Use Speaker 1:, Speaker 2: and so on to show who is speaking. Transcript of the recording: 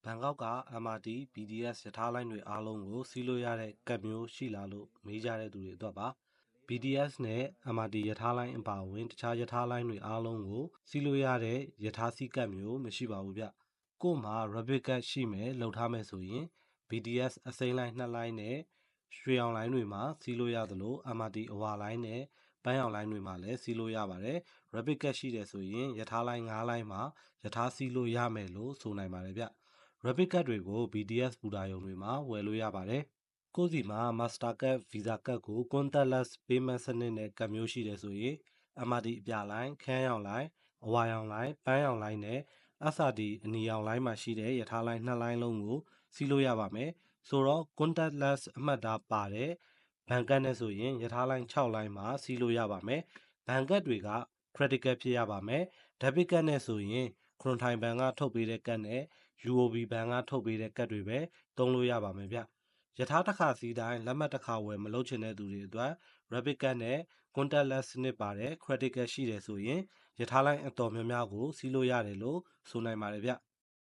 Speaker 1: ဘန်ကောက်က MRT BTS ရထားလိုင်းတွေအားလုံးကိုစီးလို့ရတဲ့ကတ်မျိုးရှိလာလို့မေးကြတဲ့သူတွေအတွက်ပါ BTS နဲ့ MRT ရထားလိုင်းအပါအဝင်တခြားရထားလိုင်းတွေအားလုံးကိုစီးလို့ရတဲ့ရထားစီးကတ်မျိုးမရှိပါဘူးဗျကို့မှာ Rapid ကတ်ရှိမယ်လှုပ်ထားမယ်ဆိုရင် BTS အစိမ်းလိုင်း2လိုင်းနဲ့ရွှေအောင်လိုင်းတွေမှာစီးလို့ရသလို MRT အဝါလိုင်းနဲ့ပန်းရောင်လိုင်းတွေမှာလည်းစီးလို့ရပါတယ် Rapid ကတ်ရှိတယ်ဆိုရင်ရထားလိုင်း9လိုင်းမှာရထားစီးလို့ရမယ်လို့ဆိုနိုင်ပါတယ်ဗျRapid ကတ်တွေကို BTS ဘူတာရုံတွေမှာဝယ်လို့ရပါတယ်။ကိုယ့်စီမှာ Master ကတ် Visa ကတ်ကို Contactless Payment စနစ်နဲ့ကတ်မျိုးရှိတယ်ဆိုရင် MRT အပြလိုင်း၊ခမ်းရောင်လိုင်း၊အဝါရောင်လိုင်း၊ပန်းရောင်လိုင်းနဲ့ SRT အနီရောင်လိုင်းမှာရှိတဲ့ရထားလိုင်း2လိုင်းလုံးကိုစီးလို့ရပါမယ်။ဆိုတော့ Contactless အမှတ်အသားပါတဲ့ဘဏ်ကတ်နဲ့ဆိုရင်ရထားလိုင်း6လိုင်းမှာစီးလို့ရပါမယ်။ဘဏ်ကတ်တွေက Credit ကတ်ဖြစ်ရပါမယ်။ Debit ကတ်နဲ့ဆိုရင်ခရွန်ထိုင်ဘဏ်ကထုတ်ပေးတဲ့ကတ်နဲ့ UOB ဘဏ်ကထုတ်ပေးတဲ့ကတ်တွေပဲသုံးလို့ရပါမယ်ဗျရထားတစ်ခါစီးတိုင်းလက်မှတ်တစ်ခါဝယ်မလုပ်ချင်တဲ့သူတွေအတွက် Rapid ကတ်နဲ့ Contactless စနစ်ပါတဲ့ Credit ကတ်ရှိတယ်ဆိုရင်ရထားလိုင်းအတော်များများကိုစီးလို့ရတယ်လို့ဆိုနိုင်ပါတယ်ဗျ